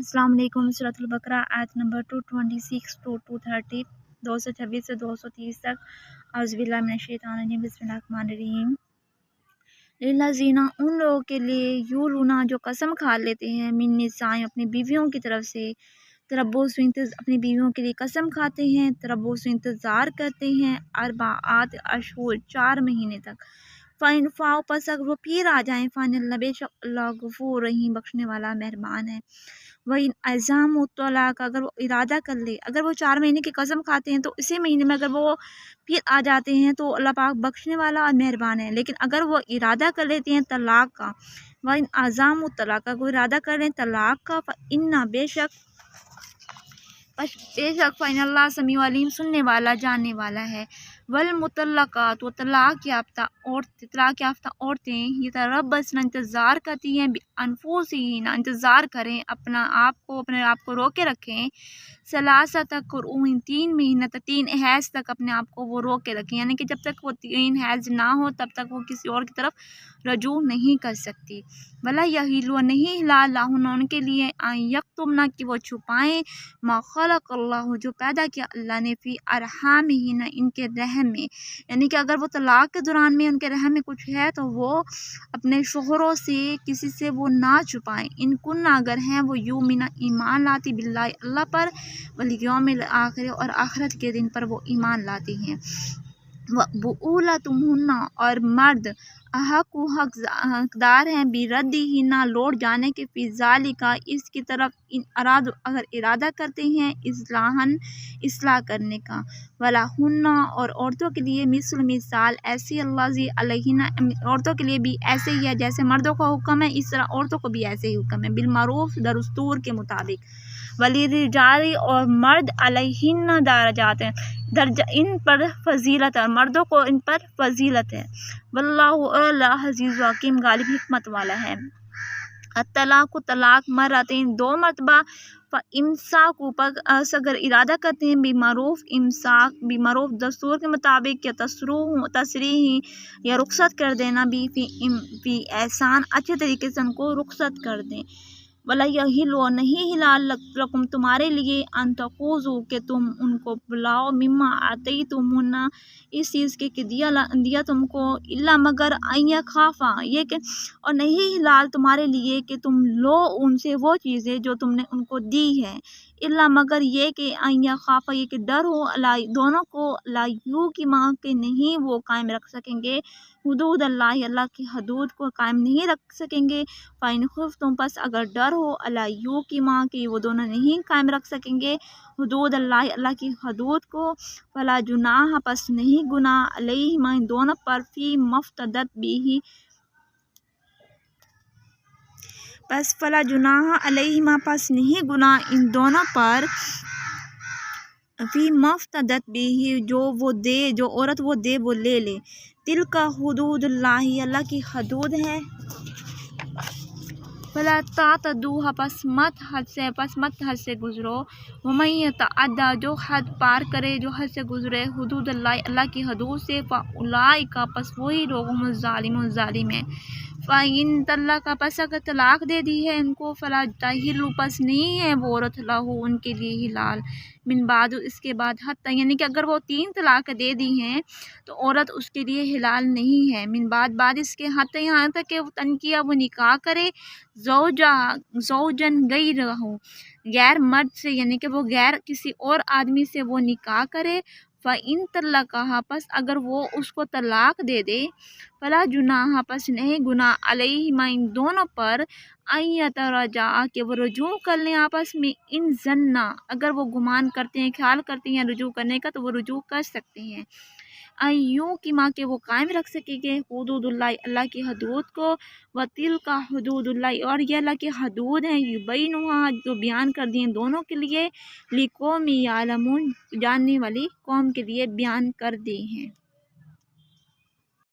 अस्सलाम वालेकुम। सूरत अल-बकरा आयत नंबर 226 टू 230, 226 से 230 तक। औज़ुबिल्लाहि मिनश्शैतानिर्रजीम, बिस्मिल्लाहिर्रहमानिर्रहीम। लिल्लज़ीना, उन लोगों के लिए, यूलूना जो कसम खा लेते हैं, मिन निसाइहिम अपनी बीवियों की तरफ से, तरब्बुस अपनी बीवियों के लिए कसम खाते हैं, तरब्बुस इंतज़ार करते हैं, अरबाआत अशहुर 4 महीने तक। फ़इन फ़ाओ पस अगर वो फिर आ जाएँ, फ़ाइनल बेशक अल्लाह गफूर रहीम बख्शने वाला मेहरबान है। वही अज़ाम तलाक, अगर वो इरादा कर ले, अगर वो 4 महीने की कसम खाते हैं तो इसी महीने में अगर वो फिर आ जाते हैं तो अल्लाह पाक बख्शने वाला और मेहरबान है। लेकिन अगर वो इरादा कर लेते हैं तलाक का, वही अज़ाम तलाक, अगर वो इरादा कर लें तलाक का, इन्ना बेशक फ़इनल्लाह समीउ अलीम सुनने वाला जानने वाला है। वल मुतल्लक़ात, वो तलाक याफ्ता औरतें यतरब्बस्न इंतज़ार करती हैं, बिअन्फुसिहिन्ना इंतज़ार करें, अपने आप को रोके रखें, सलासत क़ुरून 3 महीने तक, 3 हैज़ तक अपने आप को वो रोके रखें, यानी कि जब तक वो 3 हैज़ ना हो तब तक वो किसी और की तरफ रजू नहीं कर सकती। वला यहिल्लु, नहीं हिलाल लाहुन्ना उनके लिए, अन यक्तुमना कि वो छुपाएं, मा खलक़ल्लाहु जो पैदा किया अल्लाह ने, फ़ी अरहामिहिन्ना इनके रहम में, यानी कि अगर वो तलाक के दौरान में उनके रहम में कुछ है तो वो अपने शोहरों से किसी से वो ना छुपाएं। इन कुन्ना अगर हैं वो यूमिना ईमान लाती बिल्लाहि अल्लाह पर, वल यौमिल आखिर और आखिरत के दिन पर वो ईमान लाती हैं। व बुऊलतुहुन्ना और मर्द अहक्कु हकदार हैं, बिरद्दिहिन्ना लौट जाने के, फी ज़ालिका इसकी तरफ, इन अराद अगर इरादा करते हैं, इस्लाह करने का। वला हुन्ना और औरतों के लिए, मिस्ल मिसाल ऐसी अल्लाज़ी अलैहिन्ना औरतों के लिए भी ऐसे ही है जैसे मर्दों का हुक्म है, इस तरह औरतों को भी ऐसे ही हुक्म है, बिलमारूफ दस्तूर के मुताबिक। वलिर्रिजाली और मर्द अलैहिन्ना दरजात हैं, दर्जा इन पर फजीलत है, मर्दों को इन पर फजीलत है। वल्लाहु अल्लाह अज़ीज़ हकीम गालिब हिकमत वाला है। अत्तलाक़ु तलाक मरतैन 2 मरतबा, इमसाक ऊपर अगर इरादा करते हैं, बिमारूफ इमसाक बिमारूफ दस्तूर के मुताबिक, या तसरीह या रुखसत कर देना, भी एहसान अच्छे तरीके से उनको रुखसत कर दें। वला यहिल्लु नहीं हिलाल लकुम तुम्हारे लिए, अन तखूज़ू के तुम उनको बुलाओ, मिम्मा आतैतुमुन्ना इस चीज़ के दिया तुमको, इल्ला मगर अय्या खाफा ये कि, और नहीं हिलाल तुम्हारे लिए कि तुम लो उनसे वो चीज़ें जो तुमने उनको दी है, इल्ला मगर ये कि अय्या खाफा ये कि डर हो, अला दोनों को, ला यू की माँ के नहीं वो कायम रख सकेंगे, हुदूद अल्लाह अल्लाह की हदूद को कायम नहीं रख सकेंगे। फ़ाइन खुफ्तुम पस अगर डर हो, अला यू की माँ की वो दोनों नहीं कायम रख सकेंगे, हुदूद अल्लाह अल्लाह की हदूद को, फला जुनाह पस नहीं गुनाह, अलैहिमा इन दोनों पर, फ़ी मफ्तदत बिही पस फला जुनाह अलैहिमा पस नहीं गुनाह इन दोनों पर, फ़ी मफ्तदत बिही जो औरत वो दे वो ले ले, तिल का हुदूदुल्लाही अल्लाह की हदूद है। फला तातदूहा पस मत हद से गुजरो, वमन यतअद्दा जो हद पार करे, जो हद से गुजरे, हुदूदुल्लाह अल्लाह की हदूद से, फ़उलाइका पस वही लोग हुमुज़ ज़ालिम है। फ़इन तल्लक़ा पस अगर तलाक दे दी है उनको, फ़ला तहिल्लु पस नहीं है वो औरत लहू उनके लिए हिलाल, मिन बाद इसके बाद, हत्ता यानी कि अगर वो 3 तलाक दे दी हैं तो औरत उसके लिए हिलाल नहीं है, मिन बाद इसके, हत्ता यहाँ तक कि तनकिया वो निकाह करे, ज़ौजन गैरहू गैर मर्द से, यानी कि वो गैर किसी और आदमी से वो निकाह करे। फ़इन तल्लक़हा पस अगर वो उसको तलाक दे दे, फला जुनाह पस नहीं गुनाह, अलैहिमा इन दोनों पर, अयतरजा के वो रुजू कर लें आपस में, इन जन्ना अगर वो गुमान करते हैं, ख्याल करते हैं रुजू करने का तो वो रुजू कर सकते हैं, अय्यूं की माँ के वो कायम रख सकेंगे, हुदूदुल्लाह अल्लाह की हदूद को, व तिल का हुदूदुल्लाह और ये अल्लाह की हदूद हैं, युबैनुहा जो बयान कर दिए दोनों के लिए, लिकौम यालमून जानने वाली कौम के लिए बयान कर दी हैं।